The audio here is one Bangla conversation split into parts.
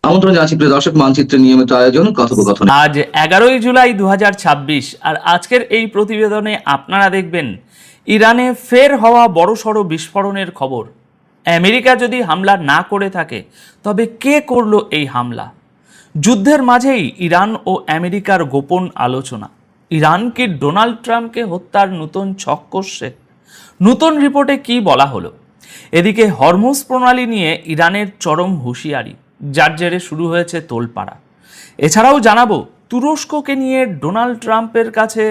আমন্ত্রণ জানাচ্ছি প্রিয় দর্শক, মানচিত্রের নিয়মিত আয়োজন কথোপকথন। আজ 11ই জুলাই 2026 আর আজকের এই প্রতিবেদনে আপনারা দেখবেন ইরানে ফের হওয়া বড়সড় বিস্ফোরণের খবর। আমেরিকা যদি হামলা না করে থাকে তবে কে করলো এই হামলা? যুদ্ধের মাঝেই ইরান ও আমেরিকার গোপন আলোচনা। ইরান কি ডোনাল্ড ট্রাম্পকে হত্যার নতুন ছক কষছে? নতুন রিপোর্টে কি বলা হলো? এদিকে হরমুজ প্রণালী নিয়ে ইরানের চরম হুঁশিয়ারি, যার জেরে শুরু হয়েছে তোলপাড়া। এছাড়াও জানাবো তুরস্ককে নিয়ে ডোনাল্ড ট্রাম্পের কাছে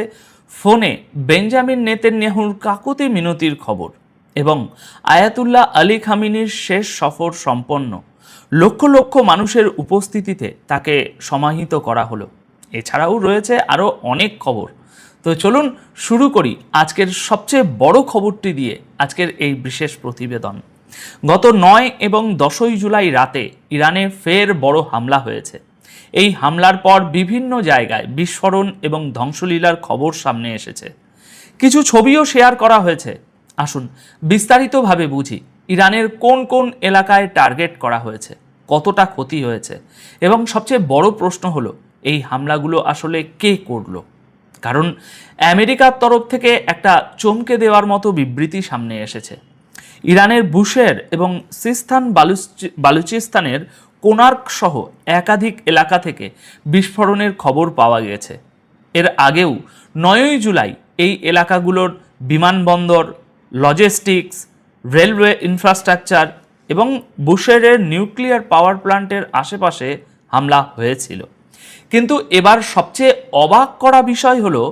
ফোনে বেঞ্জামিন নেতানিয়াহুর কাকুতি মিনতির খবর এবং আয়াতুল্লাহ আলী খামিনির শেষ সফর সম্পন্ন। লক্ষ লক্ষ মানুষের উপস্থিতিতে তাকে সমাহিত করা হলো। এছাড়াও রয়েছে আরও অনেক খবর। তো চলুন শুরু করি আজকের সবচেয়ে বড় খবরটি দিয়ে আজকের এই বিশেষ প্রতিবেদন। গত 9 এবং 10ই জুলাই রাতে ইরানে ফের বড় হামলা হয়েছে। এই হামলার পর বিভিন্ন জায়গায় বিস্ফোরণ এবং ধ্বংসলীলার খবর সামনে এসেছে। কিছু ছবিও শেয়ার করা হয়েছে। আসুন বিস্তারিতভাবে বুঝি ইরানের কোন কোন এলাকায় টার্গেট করা হয়েছে, কতটা ক্ষতি হয়েছে এবং সবচেয়ে বড় প্রশ্ন হলো এই হামলাগুলো আসলে কে করলো। কারণ আমেরিকার তরফ থেকে একটা চমকে দেওয়ার মতো বিবৃতি সামনে এসেছে। ইরানের বুশের এবং সিস্তান বালুচিস্তানের কোনার্ক সহ একাধিক এলাকা থেকে বিস্ফোরণের খবর পাওয়া গেছে। এর আগেও 9ই জুলাই এই এলাকাগুলোর বিমানবন্দর, লজিস্টিক্স, রেলওয়ে ইনফ্রাস্ট্রাকচার এবং বুশেরের নিউক্লিয়ার পাওয়ার প্ল্যান্টের আশেপাশে হামলা হয়েছিল। কিন্তু এবার সবচেয়ে অবাক করা বিষয় হলো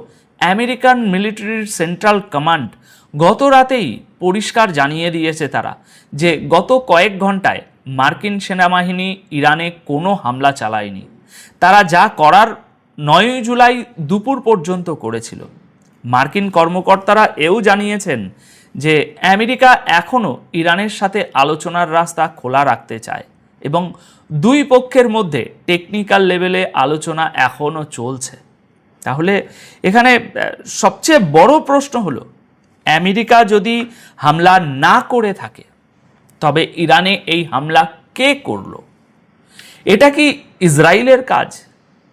আমেরিকান মিলিটারির সেন্ট্রাল কমান্ড গত রাতেই পরিষ্কার জানিয়ে দিয়েছে তারা যে গত কয়েক ঘন্টায় মার্কিন সেনাবাহিনী ইরানে কোনো হামলা চালায়নি। তারা যা করার 9ই জুলাই দুপুর পর্যন্ত করেছিল। মার্কিন কর্মকর্তারা এও জানিয়েছেন যে আমেরিকা এখনও ইরানের সাথে আলোচনার রাস্তা খোলা রাখতে চায় এবং দুই পক্ষের মধ্যে টেকনিক্যাল লেভেলে আলোচনা এখনও চলছে। তাহলে এখানে সবচেয়ে বড় প্রশ্ন হলো, আমেরিকা যদি হামলা না করে থাকে তবে ইরানে এই হামলা কে করলো? এটা কি ইসরায়েলের কাজ,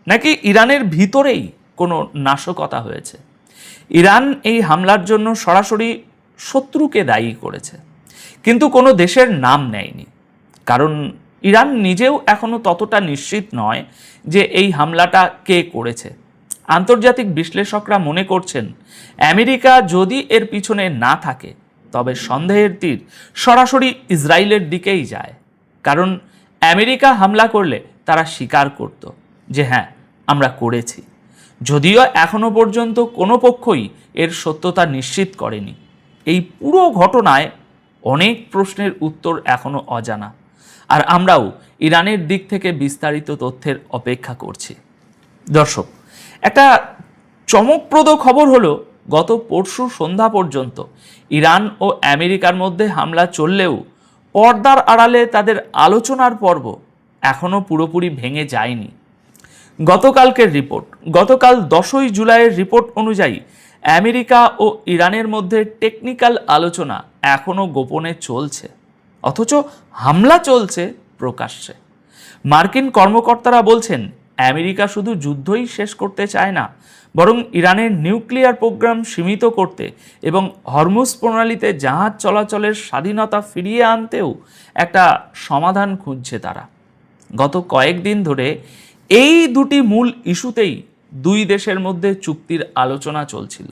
নাকি ইরানের ভিতরেই কোনো নাশকতা হয়েছে? ইরান এই হামলার জন্য সরাসরি শত্রুকে দায়ী করেছে, কিন্তু কোনো দেশের নাম নেয়নি। কারণ ইরান নিজেও এখনও ততটা নিশ্চিত নয় যে এই হামলাটা কে করেছে। আন্তর্জাতিক বিশ্লেষকরা মনে করছেন আমেরিকা যদি এর পিছনে না থাকে তবে সন্দেহের তীর সরাসরি ইসরায়েলের দিকেই যায়। কারণ আমেরিকা হামলা করলে তারা স্বীকার করত যে হ্যাঁ আমরা করেছি, যদিও এখনো পর্যন্ত কোনো পক্ষই এর সত্যতা নিশ্চিত করেনি। এই পুরো ঘটনায় অনেক প্রশ্নের উত্তর এখনো অজানা, আর আমরাও ইরানের দিক থেকে বিস্তারিত তথ্যের অপেক্ষা করছি। দর্শক, একটা চমকপ্রদ খবর হলো গত পরশু সন্ধ্যা পর্যন্ত ইরান ও আমেরিকার মধ্যে হামলা চললেও পর্দার আড়ালে তাদের আলোচনার পর্ব এখনও পুরোপুরি ভেঙে যায়নি। গতকালকের রিপোর্ট, গতকাল 10ই জুলাইয়ের রিপোর্ট অনুযায়ী আমেরিকা ও ইরানের মধ্যে টেকনিক্যাল আলোচনা এখনও গোপনে চলছে, অথচ হামলা চলছে প্রকাশ্যে। মার্কিন কর্মকর্তারা বলছেন আমেরিকা শুধু যুদ্ধই শেষ করতে চায় না, বরং ইরানের নিউক্লিয়ার প্রোগ্রাম সীমিত করতে এবং হরমুজ প্রণালীতে জাহাজ চলাচলের স্বাধীনতা ফিরিয়ে আনতেও একটা সমাধান খুঁজছে তারা। গত কয়েকদিন ধরে এই দুটি মূল ইস্যুতেই দুই দেশের মধ্যে চুক্তির আলোচনা চলছিল,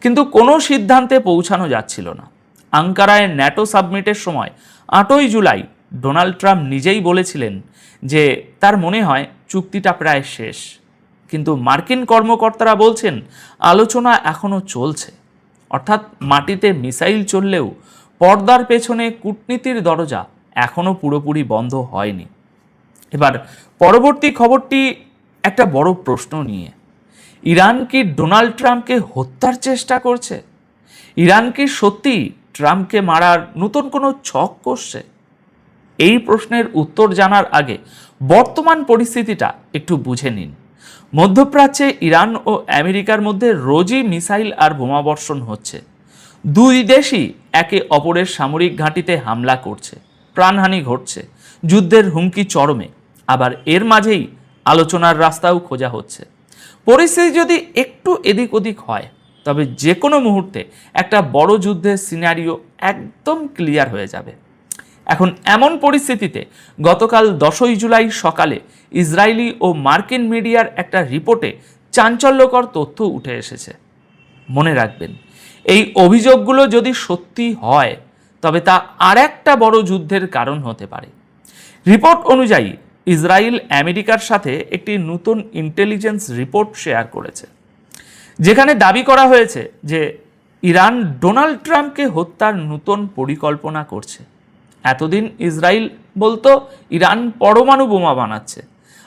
কিন্তু কোনো সিদ্ধান্তে পৌঁছানো যাচ্ছিল না। আঙ্কারায় ন্যাটো সাবমিটের সময় 8ই জুলাই ডোনাল্ড ট্রাম্প নিজেই বলেছিলেন যে তার মনে হয় চুক্তিটা প্রায় শেষ, কিন্তু মার্কিন কর্মকর্তারা বলছেন আলোচনা এখনও চলছে। অর্থাৎ মাটিতে মিসাইল চললেও পর্দার পেছনে কূটনীতির দরজা এখনও পুরোপুরি বন্ধ হয়নি। এবার পরবর্তী খবরটি একটা বড় প্রশ্ন নিয়ে। ইরান কি ডোনাল্ড ট্রাম্পকে হত্যার চেষ্টা করছে? ইরান কি সত্যি ট্রাম্পকে মারার নতুন কোনো ছক করছে? এই প্রশ্নের উত্তর জানার আগে বর্তমান পরিস্থিতিটা একটু বুঝে নিন। মধ্যপ্রাচ্যে ইরান ও আমেরিকার মধ্যে রোজই মিসাইল আর বোমাবর্ষণ হচ্ছে। দুই দেশই একে অপরের সামরিক ঘাঁটিতে হামলা করছে, প্রাণহানি ঘটছে, যুদ্ধের হুমকি চরমে। আবার এর মাঝেই আলোচনার রাস্তাও খোঁজা হচ্ছে। পরিস্থিতি যদি একটু এদিক ওদিক হয় তবে যে কোনো মুহূর্তে একটা বড় যুদ্ধের সিনারিও একদম ক্লিয়ার হয়ে যাবে। এখন এমন পরিস্থিতিতে গতকাল 10ই জুলাই সকালে ইসরায়েলি ও মার্কিন মিডিয়ার একটা রিপোর্টে চাঞ্চল্যকর তথ্য উঠে এসেছে। মনে রাখবেন, এই অভিযোগগুলো যদি সত্যি হয় তবে তা আর একটা বড় যুদ্ধের কারণ হতে পারে। রিপোর্ট অনুযায়ী ইসরায়েল আমেরিকার সাথে একটি নতুন ইন্টেলিজেন্স রিপোর্ট শেয়ার করেছে, যেখানে দাবি করা হয়েছে যে ইরান ডোনাল্ড ট্রাম্পকে হত্যার নতুন পরিকল্পনা করছে। এতদিন ইসরায়েল বলতো ইরান পরমাণু বোমা বানাচ্ছে,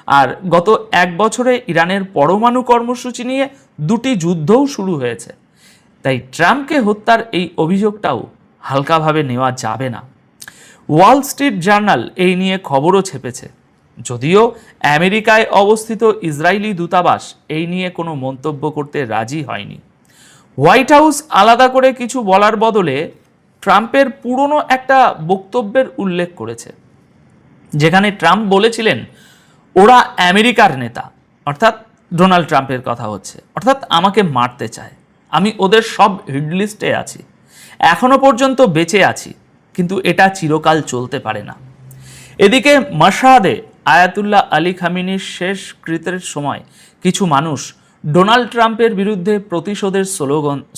আর গত 1 বছরে ইরানের পরমাণু কর্মসূচি নিয়ে 2টি যুদ্ধও শুরু হয়েছে। তাই ট্রাম্পকে হত্যার এই অভিযোগটাও হালকাভাবে নেওয়া যাবে না। ওয়াল স্ট্রিট জার্নাল এই নিয়ে খবরও ছেপেছে, যদিও আমেরিকায় অবস্থিত ইসরায়েলি দূতাবাস এই নিয়ে কোনো মন্তব্য করতে রাজি হয়নি। হোয়াইট হাউস আলাদা করে কিছু বলার বদলে ট্রাম্পের পুরনো একটা বক্তব্যের উল্লেখ করেছে, যেখানে ট্রাম্প বলেছিলেন ওরা আমেরিকার নেতা, অর্থাৎ ডোনাল্ড ট্রাম্পের কথা হচ্ছে, অর্থাৎ আমাকে মারতে চায়। আমি ওদের সব হিট লিস্টে আছি, এখনো পর্যন্ত বেঁচে আছি, কিন্তু এটা চিরকাল চলতে পারে না। এদিকে মাশহাদে আয়াতুল্লাহ আলী খামেনির শেষকৃত্যের সময় কিছু মানুষ ডোনাল্ড ট্রাম্পের বিরুদ্ধে প্রতিশোধের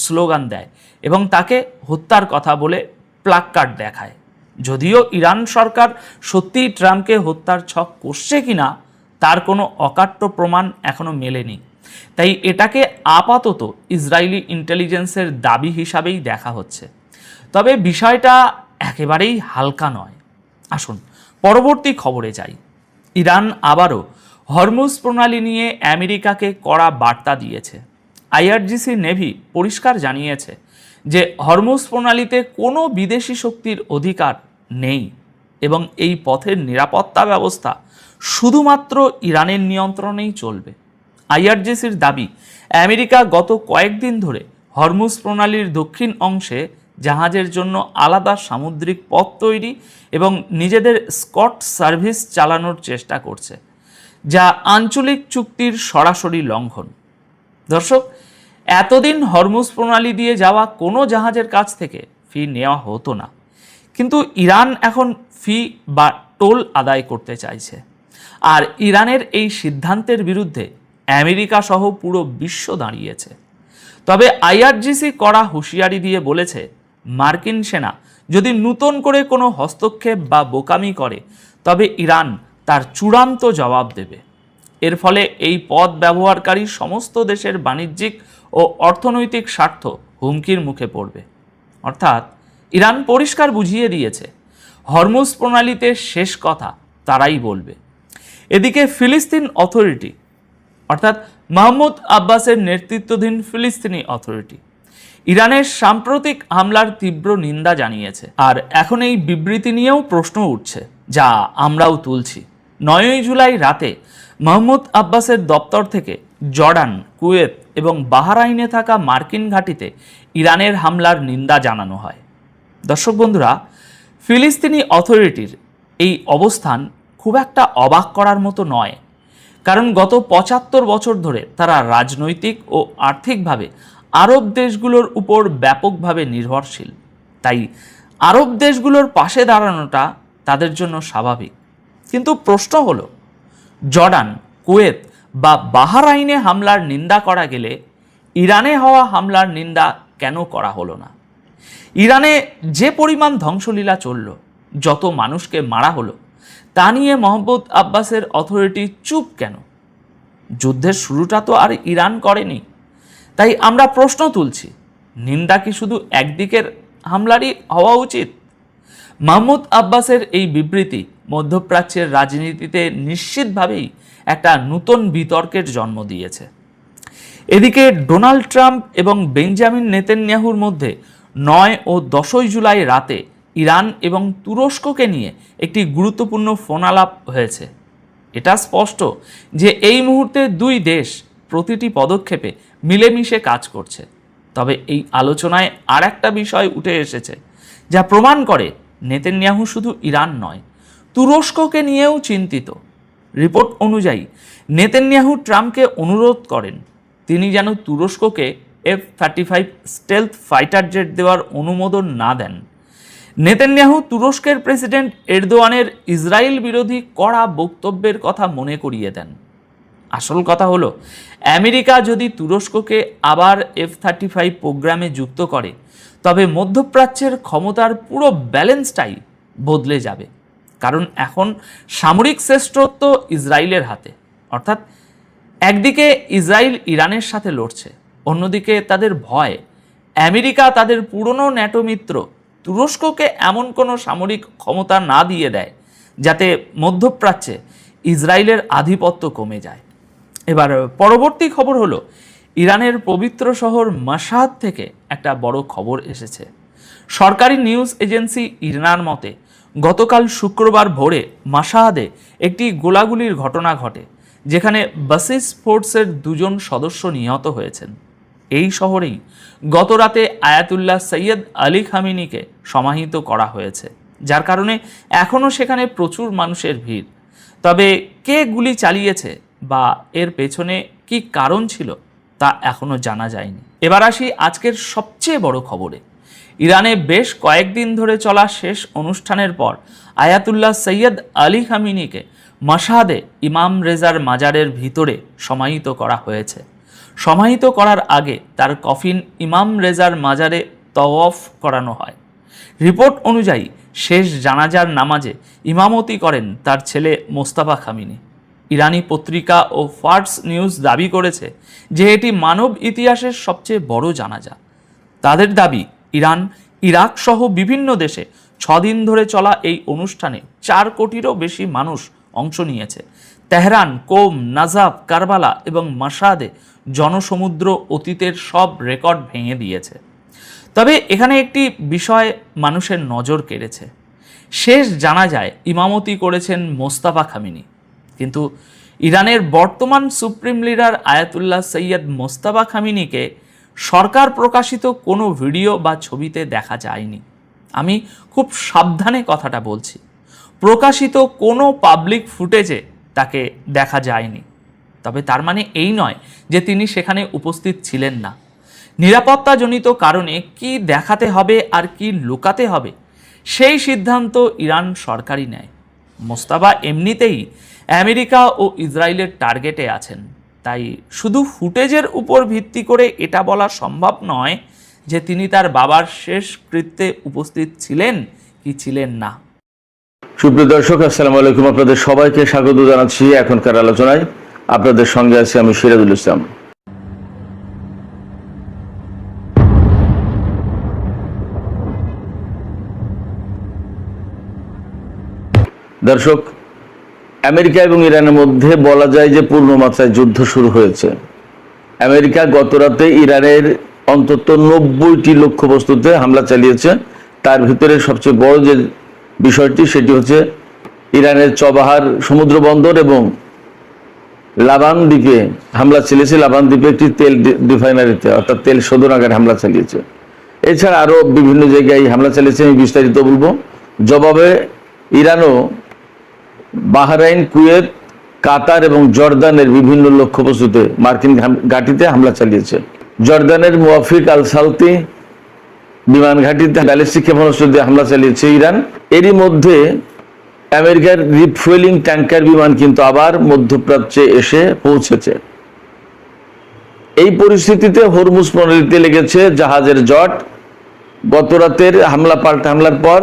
স্লোগান দেয় এবং তাকে হত্যার কথা বলে প্লাকার্ড দেখায়। যদিও ইরান সরকার সত্যিই ট্রাম্পকে হত্যার ছক করছে কিনা তার কোনো অকাট্য প্রমাণ এখনো মেলেনি, তাই এটাকে আপাতত ইসরায়েলি ইন্টেলিজেন্সের দাবি হিসাবেই দেখা হচ্ছে। তবে বিষয়টা একেবারেই হালকা নয়। আসুন পরবর্তী খবরে যাই। ইরান আবারও হরমুজ প্রণালী নিয়ে আমেরিকাকে কড়া বার্তা দিয়েছে। আইআরজিসি নেভি পরিষ্কার জানিয়েছে যে হরমুজ প্রণালীতে কোনো বিদেশি শক্তির অধিকার নেই এবং এই পথের নিরাপত্তা ব্যবস্থা শুধুমাত্র ইরানের নিয়ন্ত্রণেই চলবে। আইআরজিসির দাবি, আমেরিকা গত কয়েকদিন ধরে হরমুজ প্রণালীর দক্ষিণ অংশে জাহাজের জন্য আলাদা সামুদ্রিক পথ তৈরি এবং নিজেদের স্কট সার্ভিস চালানোর চেষ্টা করছে, যা আঞ্চলিক চুক্তির সরাসরি লঙ্ঘন। দর্শক, এতদিন হরমুজ প্রণালী দিয়ে যাওয়া কোনো জাহাজের কাছ থেকে ফি নেওয়া হতো না, কিন্তু ইরান এখন ফি বা টোল আদায় করতে চাইছে। আর ইরানের এই সিদ্ধান্তের বিরুদ্ধে আমেরিকা সহ পুরো বিশ্ব দাঁড়িয়েছে। তবে আইআরজিসি কড়া হুঁশিয়ারি দিয়ে বলেছে, মার্কিন সেনা যদি নতুন করে কোনো হস্তক্ষেপ বা বোকামি করে তবে ইরান তার চূড়ান্ত জবাব দেবে। এর ফলে এই পথ ব্যবহারকারী সমস্ত দেশের বাণিজ্যিক ও অর্থনৈতিক স্বার্থ হুমকির মুখে পড়বে। অর্থাৎ ইরান পরিষ্কার বুঝিয়ে দিয়েছে, হরমুজ প্রণালীতে শেষ কথা তারাই বলবে। এদিকে ফিলিস্তিন অথরিটি, অর্থাৎ মাহমুদ আব্বাসের নেতৃত্বাধীন ফিলিস্তিনি অথরিটি ইরানের সাম্প্রতিক হামলার তীব্র নিন্দা জানিয়েছে। আর এখন এই বিবৃতি নিয়েও প্রশ্ন উঠছে, যা আমরাও তুলছি। 9ই জুলাই রাতে মাহমুদ আব্বাসের দপ্তর থেকে জর্ডান, কুয়েত এবং বাহরাইনে থাকা মার্কিন ঘাঁটিতে ইরানের হামলার নিন্দা জানানো হয়। দর্শক বন্ধুরা, ফিলিস্তিনি অথরিটির এই অবস্থান খুব একটা অবাক করার মতো নয়, কারণ গত 75 বছর ধরে তারা রাজনৈতিক ও আর্থিকভাবে আরব দেশগুলোর উপর ব্যাপকভাবে নির্ভরশীল। তাই আরব দেশগুলোর পাশে দাঁড়ানোটা তাদের জন্য স্বাভাবিক। কিন্তু প্রশ্ন হলো, জর্ডান, কুয়েত বা বাহরাইনে হামলার নিন্দা করা গেলে ইরানে হওয়া হামলার নিন্দা কেন করা হলো না? ইরানে যে পরিমাণ ধ্বংসলীলা চলল, যত মানুষকে মারা হলো, তা নিয়ে মাহমুদ আব্বাসের অথরিটি চুপ কেন? যুদ্ধের শুরুটা তো আর ইরান করেনি। তাই আমরা প্রশ্ন তুলছি, নিন্দা কি শুধু একদিকের হামলারই হওয়া উচিত? মাহমুদ আব্বাসের এই বিবৃতি মধ্যপ্রাচ্যের রাজনীতিতে নিশ্চিতভাবেই একটা নতুন বিতর্কের জন্ম দিয়েছে। এদিকে ডোনাল্ড ট্রাম্প এবং বেঞ্জামিন নেতানিয়াহুর মধ্যে 9 ও 10ই জুলাই রাতে ইরান এবং তুরস্ককে নিয়ে একটি গুরুত্বপূর্ণ ফোন আলাপ হয়েছে। এটা স্পষ্ট যে এই মুহূর্তে দুই দেশ প্রতিটি পদক্ষেপে মিলেমিশে কাজ করছে। তবে এই আলোচনায় আর একটা বিষয় উঠে এসেছে, যা প্রমাণ করে নেতানিয়াহু শুধু ইরান নয়, তুরস্ককে নিয়েও চিন্তিত। রিপোর্ট অনুযায়ী নেতানিয়াহু ট্রাম্পকে অনুরোধ করেন তিনি যেন তুরস্ককে F-35 স্টেলথ ফাইটার জেট দেওয়ার অনুমোদন না দেন। নেতানিয়াহু তুরস্কের প্রেসিডেন্ট এরদোয়ানের ইসরায়েল বিরোধী কড়া বক্তব্যের কথা মনে করিয়ে দেন। আসল কথা হলো, আমেরিকা যদি তুরস্ককে আবার F-35 প্রোগ্রামে যুক্ত করে তবে মধ্যপ্রাচ্যের ক্ষমতার পুরো ব্যালেন্সটাই বদলে যাবে। কারণ এখন সামরিক শ্রেষ্ঠত্ব ইসরায়েলের হাতে। অর্থাৎ একদিকে ইসরায়েল ইরানের সাথে লড়ছে, অন্যদিকে তাদের ভয় আমেরিকা তাদের পুরনো ন্যাটো মিত্র তুরস্ককে এমন কোনো সামরিক ক্ষমতা না দিয়ে দেয় যাতে মধ্যপ্রাচ্যে ইসরায়েলের আধিপত্য কমে যায়। এবার পরবর্তী খবর হলো, ইরানের পবিত্র শহর মাশহাদ থেকে একটা বড় খবর এসেছে। সরকারি নিউজ এজেন্সি ইরনার মতে গতকাল শুক্রবার ভোরে মাশহাদে একটি গোলাগুলির ঘটনা ঘটে, যেখানে বাসিস ফোর্সের 2 সদস্য নিহত হয়েছেন। এই শহরেই গতরাতে আয়াতুল্লাহ সৈয়দ আলী খামেনিকে সমাহিত করা হয়েছে, যার কারণে এখনও সেখানে প্রচুর মানুষের ভিড়। তবে কে গুলি চালিয়েছে বা এর পেছনে কি কারণ ছিল তা এখনও জানা যায়নি। এবার আসি আজকের সবচেয়ে বড় খবরে। ইরানে বেশ কয়েকদিন ধরে চলা শেষ অনুষ্ঠানের পর আয়াতুল্লাহ সৈয়দ আলী খামেনিকে মাশহাদে ইমাম রেজার মাজারের ভিতরে সমাহিত করা হয়েছে। সমাহিত করার আগে তার কফিন ইমাম রেজার মাজারে তওয়াফ করানো হয়। রিপোর্ট অনুযায়ী শেষ জানাজার নামাজে ইমামতি করেন তার ছেলে মোস্তাফা খামেনি। ইরানি পত্রিকা ও ফার্স নিউজ দাবি করেছে যে এটি মানব ইতিহাসের সবচেয়ে বড় জানাজা। তাদের দাবি, ইরান, ইরাক সহ বিভিন্ন দেশে 6 দিন ধরে চলা এই অনুষ্ঠানে 4 কোটিরও বেশি মানুষ অংশ নিয়েছে। তেহরান, কোম, নাজাফ, কারবালা এবং মাশহাদে জনসমুদ্র অতীতের সব রেকর্ড ভেঙে দিয়েছে। তবে এখানে একটি বিষয় মানুষের নজর কেড়েছে। শেষ জানাজায় ইমামতি করেছেন মোস্তাফা খামেনি, কিন্তু ইরানের বর্তমান সুপ্রিম লিডার আয়াতুল্লাহ সৈয়দ মোস্তাফা খামেনিকে সরকার প্রকাশিত কোনো ভিডিও বা ছবিতে দেখা যায়নি। আমি খুব সাবধানে কথাটা বলছি, প্রকাশিত কোনো পাবলিক ফুটেজে তাকে দেখা যায়নি। তবে তার মানে এই নয় যে তিনি সেখানে উপস্থিত ছিলেন না। নিরাপত্তাজনিত কারণে কি দেখাতে হবে আর কি লুকাতে হবে সেই সিদ্ধান্ত ইরান সরকারই নেয়। মোস্তাফা এমনিতেই আমেরিকা ও ইসরায়েলের টার্গেটে আছেন, তাই শুধু ফুটেজের উপর ভিত্তি করে এটা বলা সম্ভব নয় যে তিনি তার বাবার শেষ কৃত্যে উপস্থিত ছিলেন কি ছিলেন না। সুপ্রিয় দর্শক, আসসালামু আলাইকুম। আপনাদের সবাইকে স্বাগত জানাচ্ছি এখনকার আলোচনায়। আপনাদের সঙ্গে আছি আমি সিরাজুল ইসলাম। দর্শক, আমেরিকা এবং ইরানের মধ্যে বলা যায় যে পূর্ণমাত্রায় যুদ্ধ শুরু হয়েছে। আমেরিকা গতরাতে ইরানের অন্তত 90টি লক্ষ্যবস্তুতে হামলা চালিয়েছে। তার ভিতরে সবচেয়ে বড় যে বিষয়টি সেটি হচ্ছে ইরানের চবাহার সমুদ্র বন্দর এবং লাবান দ্বীপে হামলা চালিয়েছে। লাবান দ্বীপে একটি তেল রিফাইনারিতে অর্থাৎ তেল শোধনাগারে হামলা চালিয়েছে। এছাড়া আরও বিভিন্ন জায়গায় হামলা চালিয়েছে, আমি বিস্তারিত বলবো। জবাবে ইরানও বাহরাইন, কুয়েত, কাতার এবং জর্দানের বিভিন্ন লক্ষ্যবস্তুতে মার্কিন ঘাঁটিতে হামলা চালিয়েছে। জর্দানের মুওয়াফিক আল সালতি বিমান ঘাঁটিতে ব্যালিস্টিক ক্ষেপণাস্ত্র দিয়ে হামলা চালিয়েছে ইরান। এরই মধ্যে আমেরিকার রিফুয়েলিং ট্যাঙ্কার বিমান কিন্তু আবার মধ্যপ্রাচ্যে এসে পৌঁছেছে। এই পরিস্থিতিতে হরমুজ প্রণালীতে লেগেছে জাহাজের জট। গতরাতের পাল্টা হামলার পর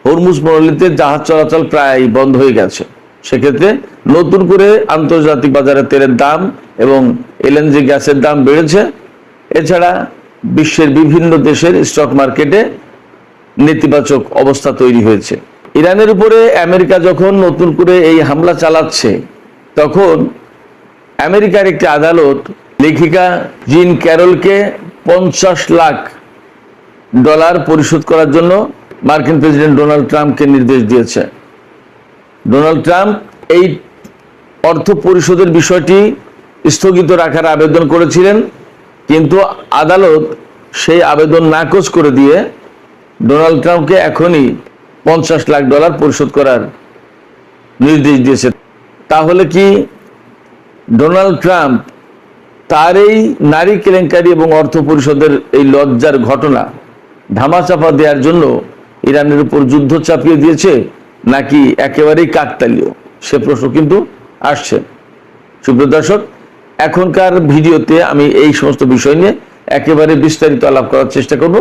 হরমুজ প্রণালীতে জাহাজ চলাচল প্রায় বন্ধ হয়ে গেছে। সেক্ষেত্রে নতুন করে আন্তর্জাতিক বাজারে তেলের দাম এবং এলএনজি গ্যাসের দাম বেড়েছে। এছাড়া বিশ্বের বিভিন্ন দেশের স্টক মার্কেটে নেতিবাচক অবস্থা তৈরি হয়েছে। ইরানের উপরে আমেরিকা যখন নতুন করে এই হামলা চালাচ্ছে, তখন আমেরিকার একটি আদালত লেখিকা জিন ক্যারলকে $50 লাখ পরিশোধ করার জন্য মার্কিন প্রেসিডেন্ট ডোনাল্ড ট্রাম্পকে নির্দেশ দিয়েছে। ডোনাল্ড ট্রাম্প এই অর্থ পরিশোধের বিষয়টি স্থগিত রাখার আবেদন করেছিলেন, কিন্তু আদালত সেই আবেদন নাকচ করে দিয়ে ডোনাল্ড ট্রাম্পকে এখনই $50 লাখ পরিশোধ করার নির্দেশ দিয়েছে। তাহলে কি ডোনাল্ড ট্রাম্প তার এই নারী কেলেঙ্কারি এবং অর্থ পরিষদের এই লজ্জার ঘটনা ধামাচাপা দেওয়ার জন্য ইরানের উপর যুদ্ধ চাপিয়ে দিয়েছে, নাকি একেবারেই কাকতালীয়? সে প্রশ্ন কিন্তু আসছে। সুপ্রিয় দর্শক, এখনকার ভিডিওতে আমি এই সমস্ত বিষয় নিয়ে একেবারে বিস্তারিত আলাপ করার চেষ্টা করব।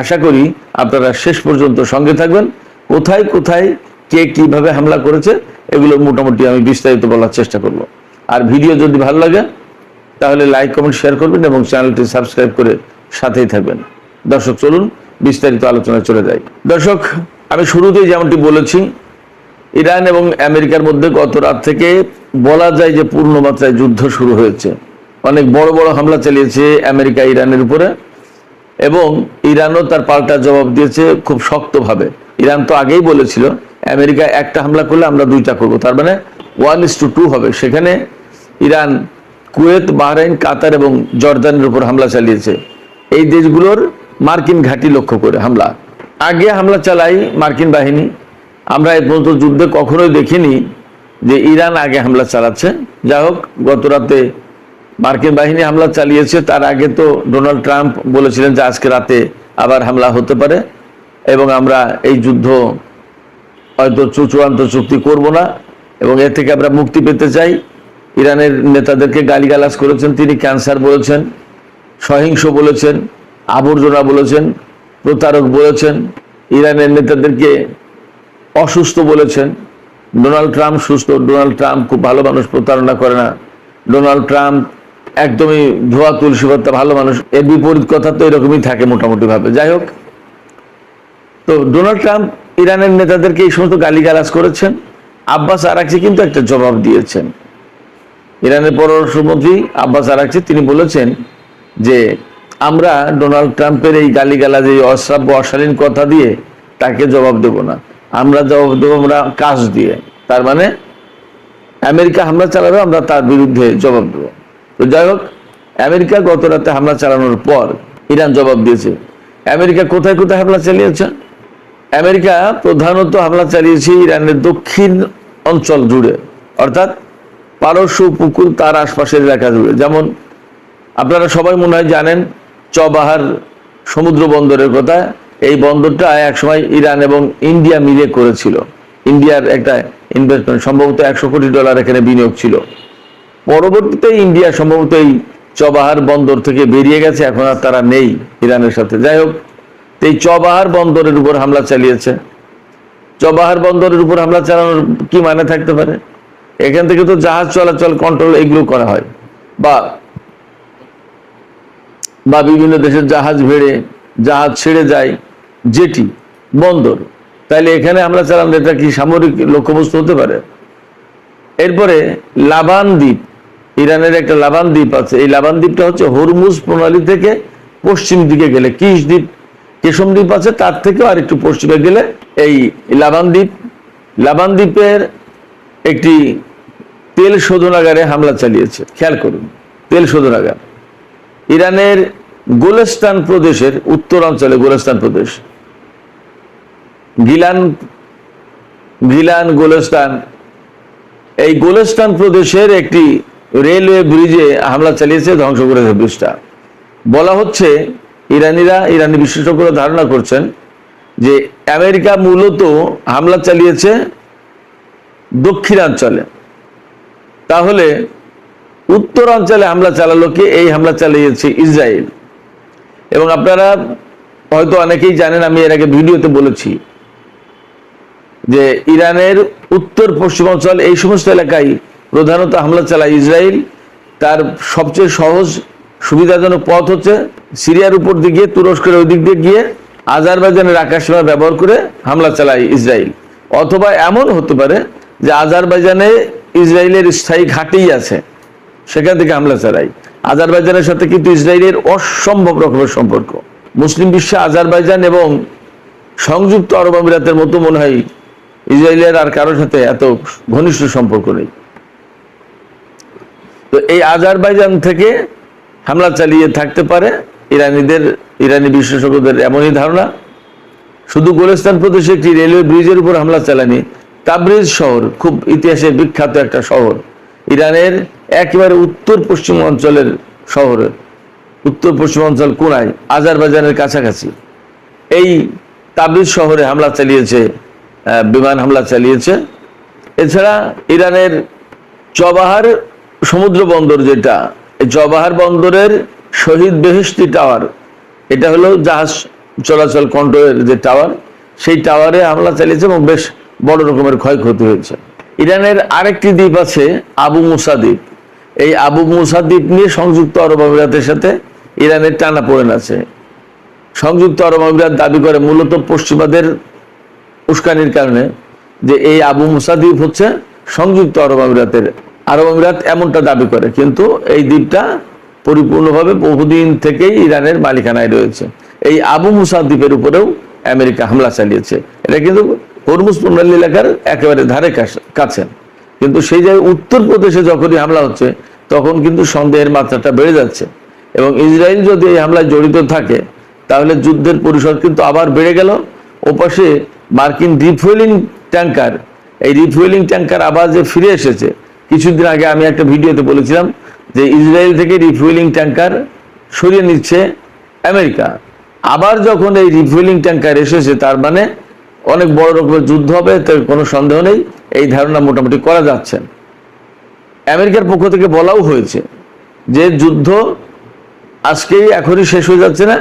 আশা করি আপনারা শেষ পর্যন্ত সঙ্গে থাকবেন। কোথায় কোথায় কে কিভাবে হামলা করেছে এগুলো মোটামুটি আমি বিস্তারিত বলার চেষ্টা করব। আর ভিডিও যদি ভালো লাগে তাহলে লাইক, কমেন্ট, শেয়ার করবেন এবং চ্যানেলটি সাবস্ক্রাইব করে সাথেই থাকবেন। দর্শক, চলুন বিস্তারিত আলোচনায় চলে যাই। দর্শক, আমি শুরুতেই যেমনটি বলেছি, ইরান এবং আমেরিকার মধ্যে গত রাত থেকে বলা যায় যে পূর্ণ মাত্রায় যুদ্ধ শুরু হয়েছে। অনেক বড় বড় হামলা চালিয়েছে আমেরিকা ইরানের উপরে, এবং ইরানও তার পাল্টা জবাব দিয়েছে খুব শক্তভাবে। ইরান তো আগেই বলেছিল আমেরিকা একটা হামলা করলে আমরা দুইটা করব, তার মানে 1:2 হবে। সেখানে ইরান কুয়েত, বাহরাইন, কাতার এবং জর্দানের উপর হামলা চালিয়েছে। এই দেশগুলোর মার্কিন ঘাঁটি লক্ষ্য করে হামলা। আগে হামলা চালাই মার্কিন বাহিনী। আমরা এ পর্যন্ত যুদ্ধে কখনোই দেখিনি যে ইরান আগে হামলা চালাচ্ছে। যাই হোক, গত রাতে মার্কিন বাহিনী হামলা চালিয়েছে। তার আগে তো ডোনাল্ড ট্রাম্প বলেছিলেন যে আজকে রাতে আবার হামলা হতে পারে এবং আমরা এই যুদ্ধ হয়তো চূড়ান্ত চুক্তি করব না এবং এর থেকে আমরা মুক্তি পেতে চাই। ইরানের নেতাদেরকে গালিগালাজ করেছেন তিনি, ক্যান্সার বলেছেন, সহিংস বলেছেন, আবর্জনা বলেছেন, প্রতারক বলেছেন, ইরানের নেতাদেরকে অসুস্থ বলেছেন। ডোনাল্ড ট্রাম্প সুস্থ, ডোনাল্ড ট্রাম্প খুব ভালো মানুষ, প্রতারণা করে না, ডোনাল্ড ট্রাম্প একদমই ধোয়া তুলসী পাতা ভালো মানুষ। এর বিপরীত কথা তো এরকমই থাকে মোটামুটি ভাবে। যাই হোক, তো ডোনাল্ড ট্রাম্প ইরানের নেতাদেরকে এই সমস্ত গালিগালাজ করেছেন। আব্বাস আরাকচি কিন্তু একটা জবাব দিয়েছেন। ইরানের পররাষ্ট্রমন্ত্রী আব্বাস আরাকচি তিনি বলেছেন যে আমরা ডোনাল্ড ট্রাম্পের এই গালিগালাজ, এই অশ্রাব্য অশালীন কথা দিয়ে তাকে জবাব দেব না, আমরা জবাব দেবো আমরা কাজ দিয়ে। তার মানে আমেরিকা হামলা চালাবে, আমরা তার বিরুদ্ধে জবাব দেবো। তো যাই হোক, আমেরিকা গত রাতে হামলা চালানোর পর ইরান জবাব দিয়েছে। আমেরিকা কোথায় কোথায় হামলা চালিয়েছে? আমেরিকা প্রধানত হামলা চালিয়েছে ইরানের দক্ষিণ অঞ্চল জুড়ে, অর্থাৎ পারস্য উপকূল তার আশপাশের এলাকা জুড়ে। যেমন আপনারা সবাই মনে হয় জানেন চবাহার সমুদ্র বন্দরের কথা। এই বন্দরটা একসময় ইরান এবং ইন্ডিয়া মিলে করেছিল। ইন্ডিয়ার একটা ইনভেস্টমেন্ট, সম্ভবত $100 কোটি এখানে বিনিয়োগ ছিল। পরবর্তীতে ইন্ডিয়া সম্ভবত এই চবাহার বন্দর থেকে বেরিয়ে গেছে, এখন আর তারা নেই ইরানের সাথে। যাই হোক, এই চবাহার বন্দরের উপর হামলা চালিয়েছে। চবাহার বন্দরের উপর হামলা চালানোর কি মানে থাকতে পারে? এখান থেকে তো জাহাজ চলাচল, কন্ট্রোল এগুলো করা হয়, বা বিভিন্ন দেশের জাহাজ ভেড়ে জাহাজ ছেড়ে যায়, জেটি, বন্দর। তাইলে এখানে হামলা চালানো এটা কি সামরিক লক্ষ্যবস্তু হতে পারে? এরপরে লাবান দ্বীপ, ইরানের একটা লাবান দ্বীপ আছে। এই লাবান দ্বীপটা হচ্ছে হরমুজ প্রণালী থেকে পশ্চিম দিকে গেলে কেশম দ্বীপ আছে, তার থেকেও আর একটু পশ্চিমে গেলে এই লাবান দ্বীপ। লাবান দ্বীপের একটি তেল শোধনাগারে হামলা চালিয়েছে। খেয়াল করুন, তেল শোধনাগার। ইরানের গোলেস্তান প্রদেশের উত্তরাঞ্চলে, গোলেস্তান প্রদেশ, গিলান গোলেস্তান, এই গোলেস্তান প্রদেশের একটি রেলওয়ে ব্রিজে হামলা চালিয়েছে, ধ্বংস করেছে ব্রিজটা। বলা হচ্ছে ইরানি বিশেষজ্ঞরা ধারণা করছেন যে আমেরিকা মূলত হামলা চালিয়েছে দক্ষিণাঞ্চলে, তাহলে উত্তরাঞ্চলে হামলা চালালো কে? এই হামলা চালিয়েছে ইসরায়েল। এবং আপনারা হয়তো অনেকেই জানেন, আমি এর আগে ভিডিওতে বলেছি যে ইরানের উত্তর পশ্চিমাঞ্চল এই সমস্ত এলাকায় প্রধানত হামলা চালায় ইসরায়েল। তার সবচেয়ে সহজ সুবিধাজনক পথ হচ্ছে সিরিয়ার উপর দিকে, তুরস্কের ওই দিক দিয়ে গিয়ে আজারবাইজানের আকাশসীমা ব্যবহার করে হামলা চালায় ইসরায়েল। অথবা এমন হতে পারে যে আজারবাইজানে ইসরায়েলের স্থায়ী ঘাঁটি আছে, সেখান থেকে হামলা চালায়। আজারবাইজানের সাথে কিন্তু ইসরায়েলের অসম্ভব রকমের সম্পর্ক। মুসলিম বিশ্বে আজারবাইজান এবং সংযুক্ত আরব আমিরাতের মতো মনে হয় ইসরায়েলের আর কারোর সাথে এত ঘনিষ্ঠ সম্পর্ক নেই। তো এই আজারবাইজান থেকে হামলা চালিয়ে থাকতে পারে ইরানি বিশেষজ্ঞদের এমনই ধারণা। শুধু গোলেস্তান প্রদেশে একটি রেলওয়ে ব্রিজের উপর হামলা চালানি, তাবরিজ শহর খুব ইতিহাসে বিখ্যাত একটা শহর, ইরানের একেবারে উত্তর পশ্চিম অঞ্চলের শহরে, উত্তর পশ্চিম অঞ্চল কোনায় আজারবাইজানের কাছাকাছি এই তাবরিজ শহরে হামলা চালিয়েছে, বিমান হামলা চালিয়েছে। এছাড়া ইরানের চবাহার সমুদ্র বন্দর, যেটা এই চবাহার বন্দরের শহীদ বেহেশতি টাওয়ার, এটা হলো জাহাজ চলাচল কন্ট্রোলের যে টাওয়ার, সেই টাওয়ারে হামলা চালিয়েছে এবং বেশ বড় রকমের ক্ষয়ক্ষতি হয়েছে। ইরানের আরেকটি দ্বীপ আছে আবু মুসা দ্বীপ। এই আবু মুসা দ্বীপ নিয়ে সংযুক্ত আরব আমিরাতের সাথে ইরানের টানাপোড়েন আছে। সংযুক্ত আরব আমিরাত দাবি করে মূলত পশ্চিমাদের উস্কানির কারণে যে এই আবু মুসা দ্বীপ হচ্ছে সংযুক্ত আরব আমিরাতের, আরব আমিরাত এমনটা দাবি করে, কিন্তু এই দ্বীপটা পরিপূর্ণভাবে বহুদিন থেকেই ইরানের মালিকানায় রয়েছে। এই আবু মুসা দ্বীপের উপরেও আমেরিকা হামলা চালিয়েছে। এটা কিন্তু হরমুজ প্রণালী এলাকার একেবারে ধারে কাছে, কিন্তু সেই জায়গায় উত্তরপ্রদেশে যখনই হামলা হচ্ছে তখন কিন্তু সন্দেহের মাত্রাটা বেড়ে যাচ্ছে। এবং ইসরায়েল যদি এই হামলায় জড়িত থাকে তাহলে যুদ্ধের পরিসর কিন্তু আবার বেড়ে গেল। ওপাশে মার্কিন রিফুয়েলিং ট্যাঙ্কার, এই রিফুয়েলিং ট্যাঙ্কার আবার যে ফিরে এসেছে, কিছুদিন আগে আমি একটা ভিডিওতে বলেছিলাম যে ইসরায়েল থেকে রিফুয়েলিং ট্যাঙ্কার সরিয়ে নিচ্ছে আমেরিকা। আবার যখন এই রিফুয়েলিং ট্যাঙ্কার এসেছে তার মানে অনেক বড় রকমের যুদ্ধ হবে, তার কোনো সন্দেহ নেই। এই ধারণা মোটামুটি করা যাচ্ছে। আমেরিকার পক্ষ থেকে বলাও হয়েছে যে যুদ্ধ আজকেই এখনই শেষ হয়ে যাচ্ছে না,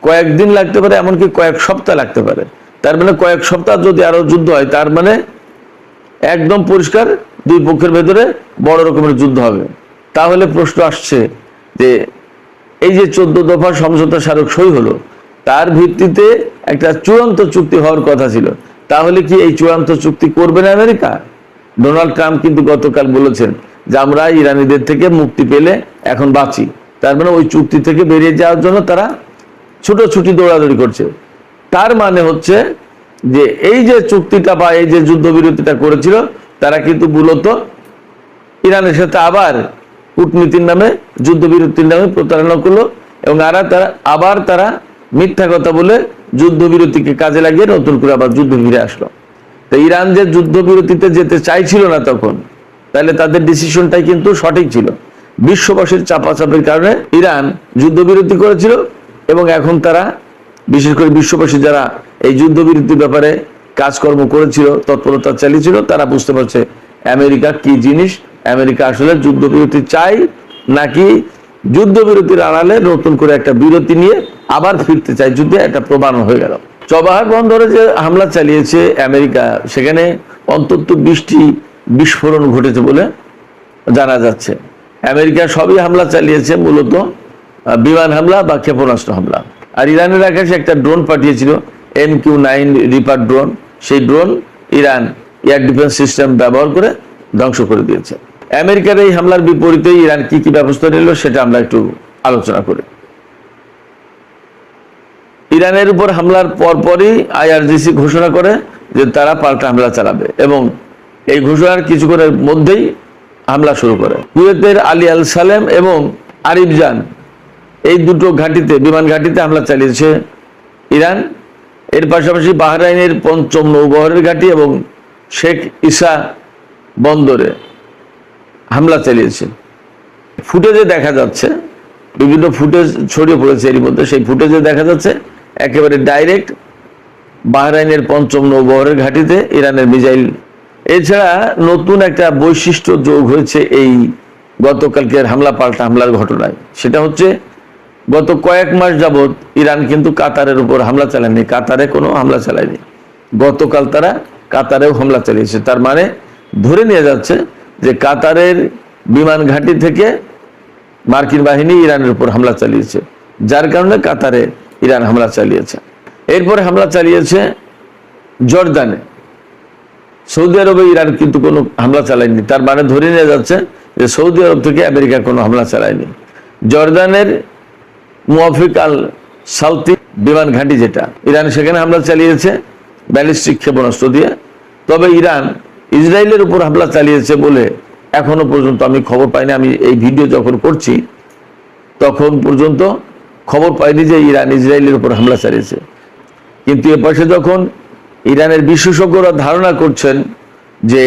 কয়েকদিন লাগতে পারে, এমনকি কয়েক সপ্তাহ লাগতে পারে। তার মানে কয়েক সপ্তাহ যদি আরো যুদ্ধ হয় তার মানে একদম পরিষ্কার দুই পক্ষের ভেতরে বড় রকমের যুদ্ধ হবে। তাহলে প্রশ্ন আসছে যে এই যে 14 দফা সমঝোতা স্মারক সই হলো, তার ভিত্তিতে একটা চূড়ান্ত চুক্তি হওয়ার কথা ছিল। তাহলে কি এই চূড়ান্ত চুক্তি করবে না আমেরিকা? ডোনাল্ড ট্রাম্প কিন্তু গতকাল বলেছেন যে আমরা ইরানিদের থেকে মুক্তি পেলে এখন বাঁচি। তার মানে ওই চুক্তি থেকে বেরিয়ে যাওয়ার জন্য তারা ছুটোছুটি দৌড়াদৌড়ি করছে। তার মানে হচ্ছে যে এই যে চুক্তিটা বা এই যে যুদ্ধবিরতিটা করেছিল তারা কিন্তু মূলত ইরানের সাথে আবার কূটনীতির নামে, যুদ্ধবিরতির নামে প্রতারণা করলো এবং তারা মিথ্যা কথা বলে যুদ্ধবিরতিকে কাজে লাগিয়ে নতুন করে আবার যুদ্ধ ফিরে আসলো। তো ইরান যে যুদ্ধবিরতিতে যেতে চাইছিল না তখন, তাহলে তাদের ডিসিশনটাই কিন্তু সঠিক ছিল। বিশ্ববাসীর চাপাচাপির কারণে ইরান যুদ্ধবিরতি করেছিল এবং এখন তারা, বিশেষ করে বিশ্ববাসী যারা এই যুদ্ধবিরতির ব্যাপারে কাজকর্ম করেছিল, তৎপরতা চালিয়েছিল, তারা বুঝতে পারছে আমেরিকা কি জিনিস। আমেরিকা আসলে যুদ্ধবিরতি চাই নাকি যুদ্ধবিরতির আড়ালে নতুন করে একটা বিরতি নিয়ে আবার ফিরতে চাই যুদ্ধে, একটা প্রমাণ হয়ে গেল। চবাহার বন্দরে যে হামলা চালিয়েছে আমেরিকা, সেখানে অন্তত 20টি বিস্ফোরণ ঘটেছে বলে জানা যাচ্ছে। আমেরিকা সবই হামলা চালিয়েছে, মূলত বিমান হামলা বা ক্ষেপণাস্ত্র হামলা। আর ইরানের আকাশে একটা ড্রোন পাঠিয়েছিল, MQ-9 রিপার ড্রোন। সেই drone Iran air defence system ব্যবহার করে ধ্বংস করে দিয়েছে। আমেরিকার এই হামলার বিপরীতে ইরান কি কি ব্যবস্থা নিল সেটা আমরা একটু আলোচনা করি। ইরানের উপর হামলার পরপরই IRGC ঘোষণা করে যে তারা পাল্টা হামলা চালাবে এবং এই ঘোষণার কিছুক্ষণের মধ্যেই হামলা শুরু করে। কুয়েতের আলী আল সালেম এবং আরিফজান এই দুটো ঘাঁটিতে, বিমান ঘাঁটিতে হামলা চালিয়েছে ইরান। এর পাশাপাশি বাহরাইনের 5ম নৌবহরের ঘাঁটি এবং শেখ ইসা বন্দরে হামলা চালিয়েছে। ফুটেজে দেখা যাচ্ছে, বিভিন্ন ফুটেজ ছড়িয়ে পড়েছে এর মধ্যে, সেই ফুটেজে দেখা যাচ্ছে একেবারে ডাইরেক্ট বাহরাইনের 5ম নৌবহরের ঘাঁটিতে ইরানের মিসাইল। এছাড়া নতুন একটা বৈশিষ্ট্য যোগ হয়েছে এই গতকালকের হামলা পাল্টা হামলার ঘটনায়। সেটা হচ্ছে গত কয়েক মাস যাবৎ ইরান কিন্তু কাতারের উপর হামলা চালায়নি, কাতারে কোনো হামলা চালায়নি। গতকাল তারা কাতারেও হামলা চালিয়েছে। তার মানে ধরে নিয়ে যাচ্ছে যে কাতারের বিমান ঘাঁটি থেকে মার্কিন বাহিনী ইরানের উপর হামলা চালিয়েছে, যার কারণে কাতারে ইরান হামলা চালিয়েছে। এরপরে হামলা চালিয়েছে জর্দানে। সৌদি আরবে ইরান কিন্তু কোনো হামলা চালায়নি। তার মানে ধরে নিয়ে যাচ্ছে যে সৌদি আরব থেকে আমেরিকা কোনো হামলা চালায়নি। জর্দানের মুওয়াফিক আল সালতি বিমান ঘাঁটি যেটা, ইরান সেখানে হামলা চালিয়েছে ব্যালিস্টিক ক্ষেপণাস্ত্র দিয়ে। তবে ইরান ইসরায়েলের উপর হামলা চালিয়েছে বলে এখনো পর্যন্ত আমি খবর পাইনি। আমি এই ভিডিও যখন করছি তখন পর্যন্ত খবর পাইনি যে ইরান ইসরায়েলের উপর হামলা চালিয়েছে। কিন্তু এ পাশে যখন ইরানের বিশেষজ্ঞরা ধারণা করছেন যে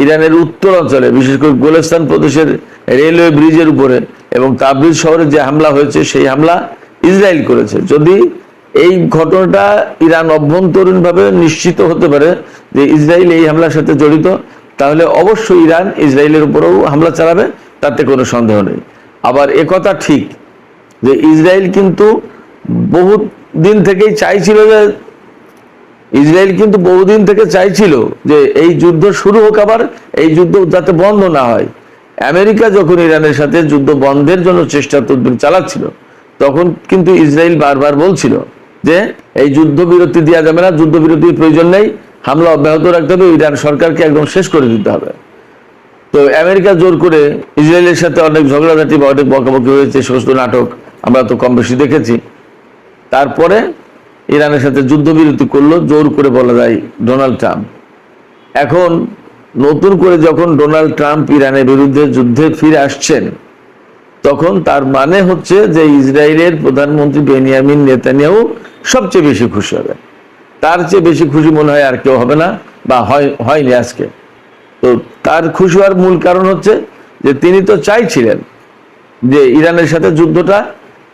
ইরানের উত্তরাঞ্চলে বিশেষ করে গোলেস্তান প্রদেশের রেলওয়ে ব্রিজের উপরে এবং তাবরিজ শহরে যে হামলা হয়েছে সেই হামলা ইসরায়েল করেছে। যদি এই ঘটনাটা ইরান অভ্যন্তরীণভাবে নিশ্চিত হতে পারে যে ইসরায়েল এই হামলার সাথে জড়িত, তাহলে অবশ্যই ইরান ইসরায়েলের উপরেও হামলা চালাবে, তাতে কোনো সন্দেহ নেই। আবার একথা ঠিক যে ইসরায়েল কিন্তু বহুদিন থেকেই চাইছিল যে এই যুদ্ধ শুরু হোক, আবার এই যুদ্ধ যাতে বন্ধ না হয়। আমেরিকা যখন ইরানের সাথে যুদ্ধ বন্ধের জন্য চেষ্টা তদবির চালাচ্ছিল, তখন কিন্তু ইসরায়েল বারবার বলছিল যে এই যুদ্ধবিরতি দেওয়া যাবে না, যুদ্ধবিরতির প্রয়োজন নেই, হামলা অব্যাহত রাখতে হবে, ইরান সরকারকে একদম শেষ করে দিতে হবে। তো আমেরিকা জোর করে ইসরায়েলের সাথে অনেক ঝগড়াঝাটি বা অনেক বকাবকি হয়েছে, সমস্ত নাটক আমরা তো কম বেশি দেখেছি। তারপরে ইরানের সাথে যুদ্ধবিরতি করলো জোর করে, বলা যায়, ডোনাল্ড ট্রাম্প। এখন নতুন করে যখন ডোনাল্ড ট্রাম্প ইরানের বিরুদ্ধে যুদ্ধে ফিরে আসছেন, তখন তার মানে হচ্ছে যে ইসরায়েলের প্রধানমন্ত্রী বেনিয়ামিন নেতানিয়াহু সবচেয়ে বেশি খুশি হবে। তার চেয়ে বেশি খুশি মনে হয় আর কেউ হবে না, বা হয়নি আজকে। তো তার খুশি হওয়ার মূল কারণ হচ্ছে যে তিনি তো চাইছিলেন যে ইরানের সাথে যুদ্ধটা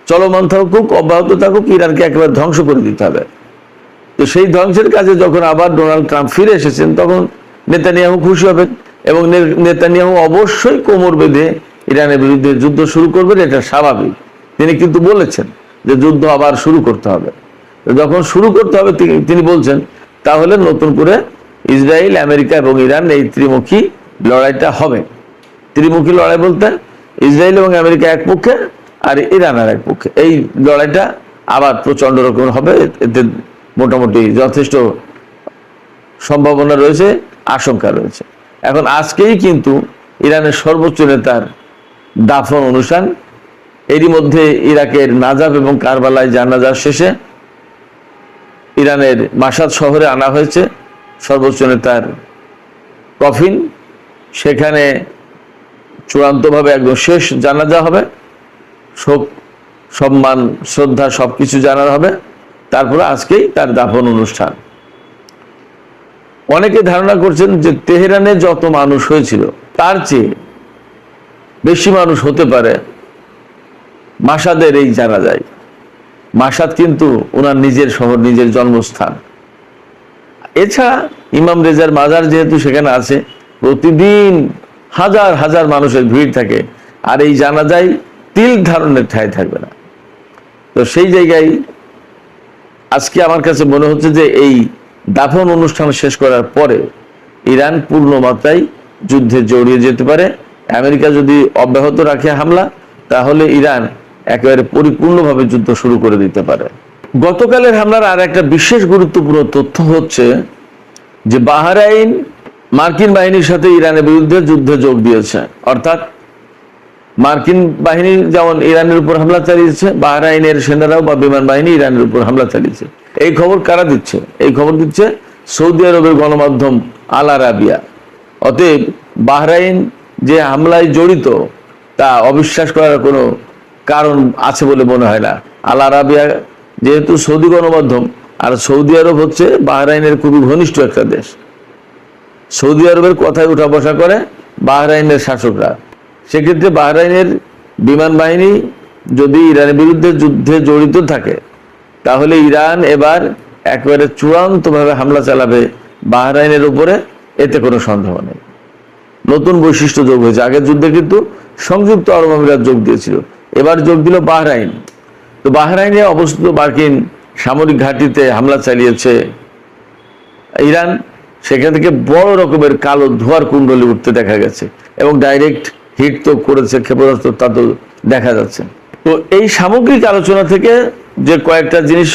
চলমান থাকুক, অব্যাহত থাকুক, ইরানকে একেবারে ধ্বংস করে দিতে হবে। তো সেই ধ্বংসের কাজে যখন আবার ডোনাল্ড ট্রাম্প ফিরে এসেছেন, তখন নেতানিয়াহু খুশি হবেন এবং নেতানিয়াহু অবশ্যই কোমর বেঁধে ইরানের বিরুদ্ধে যুদ্ধ শুরু করবেন, এটা স্বাভাবিক। তিনি কিন্তু বলেছেন যে যুদ্ধ আবার শুরু করতে হবে। যখন শুরু করতে হবে তিনি বলছেন, তাহলে নতুন করে ইসরায়েল, আমেরিকা এবং ইরান এই ত্রিমুখী লড়াইটা হবে। ত্রিমুখী লড়াই বলতে ইসরায়েল এবং আমেরিকা এক পক্ষে আর ইরান আর এক পক্ষে, এই লড়াইটা আবার প্রচন্ড রকমের হবে। এতে মোটামুটি যথেষ্ট সম্ভাবনা রয়েছে, আশঙ্কা রয়েছে। এখন আজকেই কিন্তু ইরানের সর্বোচ্চ নেতার দাফন অনুষ্ঠান, এরই মধ্যে ইরাকের নাজাব এবং কারবালায় জানাজা শেষে ইরানের মাশাদ শহরে আনা হয়েছে সর্বোচ্চ নেতার কফিন। সেখানে চূড়ান্তভাবে একদম শেষ জানাজা হবে, শোক, সম্মান, শ্রদ্ধা সবকিছু জানানো হবে, তারপরে আজকেই তার দাফন অনুষ্ঠান। অনেকে ধারণা করছেন যে তেহরানে যত মানুষ হয়েছিল তার চেয়ে বেশি মানুষ হতে পারে মাশাদের এই জানাজায়। মাশাদ কিন্তু ওনার নিজের শহর, নিজের জন্মস্থান। এছাড়া ইমাম রেজার মাজার যেহেতু সেখানে আছে, প্রতিদিন হাজার হাজার মানুষের ভিড় থাকে, আর এই জানাজায় তিল ধারণের ঠাঁই থাকবে না। তো সেই জায়গায় আজকে আমার কাছে মনে হচ্ছে যে এই দাফন অনুষ্ঠান শেষ করার পরে ইরান পূর্ণ মাত্রায় যুদ্ধে জড়িয়ে যেতে পারে। আমেরিকা যদি অব্যাহত রাখে হামলা, তাহলে ইরান একেবারে পরিপূর্ণভাবে যুদ্ধ শুরু করে দিতে পারে। গতকালের হামলার আর একটা বিশেষ গুরুত্বপূর্ণ তথ্য হচ্ছে যে বাহরাইন মার্কিন বাহিনীর সাথে ইরানের বিরুদ্ধে যুদ্ধে যোগ দিয়েছে। অর্থাৎ মার্কিন বাহিনী যেমন ইরানের উপর হামলা চালিয়েছে, বাহরাইনের সেনারাও বা বিমান বাহিনী ইরানের উপর হামলা চালিয়েছে। এই খবর কারা দিচ্ছে? এই খবর দিচ্ছে সৌদি আরবের গণমাধ্যম আল আরাবিয়া। অতএব বাহরাইন যে হামলায় জড়িত তা অবিশ্বাস করার কোনো কারণ আছে বলে মনে হয় না। আল আরাবিয়া যেহেতু সৌদি গণমাধ্যম, আর সৌদি আরব হচ্ছে বাহরাইনের খুবই ঘনিষ্ঠ একটা দেশ। সৌদি আরবের কথায় উঠা বসা করে বাহরাইনের শাসকরা। সেক্ষেত্রে বাহরাইনের বিমান বাহিনী যদি ইরানের বিরুদ্ধে যুদ্ধে জড়িত থাকে, তাহলে ইরান এবার একেবারে চূড়ান্তভাবে হামলা চালাবে বাহরাইনের উপরে, এতে কোনো সন্দেহ নেই। নতুন বৈশিষ্ট্য যোগ হয়েছে। আগের যুদ্ধে কিন্তু সংযুক্ত আরব আমিরাত যোগ দিয়েছিল, এবার যোগ দিল বাহরাইন। তো বাহরাইনে অবস্থিত মার্কিন সামরিক ঘাঁটিতে হামলা চালিয়েছে ইরান। সেখান থেকে বড় রকমের কালো ধোঁয়ার কুণ্ডলী উঠতে দেখা গেছে, এবং ডাইরেক্ট হিট তো করেছে ক্ষেপণাস্ত্র, তা তো দেখা যাচ্ছে। তো এই সামগ্রিক আলোচনা থেকে যে কয়েকটা জিনিস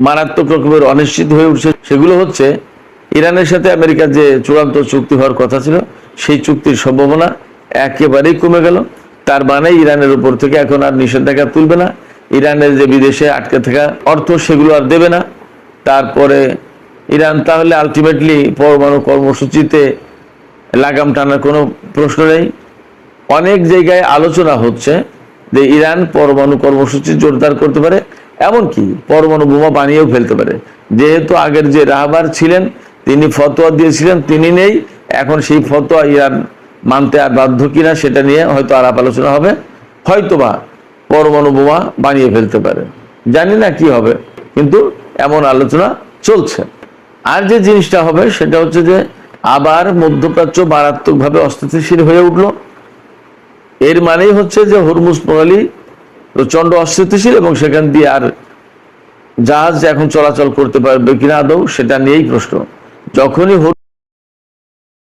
মারাত্মক রকমের অনিশ্চিত হয়ে উঠছে, সেগুলো হচ্ছে ইরানের সাথে আমেরিকার যে চূড়ান্ত চুক্তি হওয়ার কথা ছিল, সেই চুক্তির সম্ভাবনা একেবারেই কমে গেল। তার মানে ইরানের উপর থেকে এখন আর নিষেধাজ্ঞা তুলবে না, ইরানের যে বিদেশে আটকে থাকা অর্থ সেগুলো আর দেবে না। তারপরে ইরান তাহলে আলটিমেটলি পরমাণু কর্মসূচিতে লাগাম টানার কোনো প্রশ্ন নেই। অনেক জায়গায় আলোচনা হচ্ছে যে ইরান পরমাণু কর্মসূচি জোরদার করতে পারে, এমনকি পরমাণু বোমা বানিয়েও ফেলতে পারে। যেহেতু আগের যে রাহবার ছিলেন তিনি ফতোয়া দিয়েছিলেন, তিনি নেই। এখন সেই ফতোয়া ইরান মানতে আর বাধ্য কিনা সেটা নিয়ে হয়তো আলাপ আলোচনা হবে, হয়তোবা পরমাণু বোমা বানিয়ে ফেলতে পারে, জানি না কি হবে, কিন্তু এমন আলোচনা চলছে। আর যে জিনিসটা হবে সেটা হচ্ছে যে আবার মধ্যপ্রাচ্য মারাত্মকভাবে অস্থিতিশীল হয়ে উঠলো। এর মানেই হচ্ছে যে হরমুজ প্রণালী প্রচন্ড অস্থিতিশীল, এবং সেখান দিয়ে আর জাহাজ এখন চলাচল করতে পারবে কিনা আদৌ সেটা নিয়েই প্রশ্ন। যখনই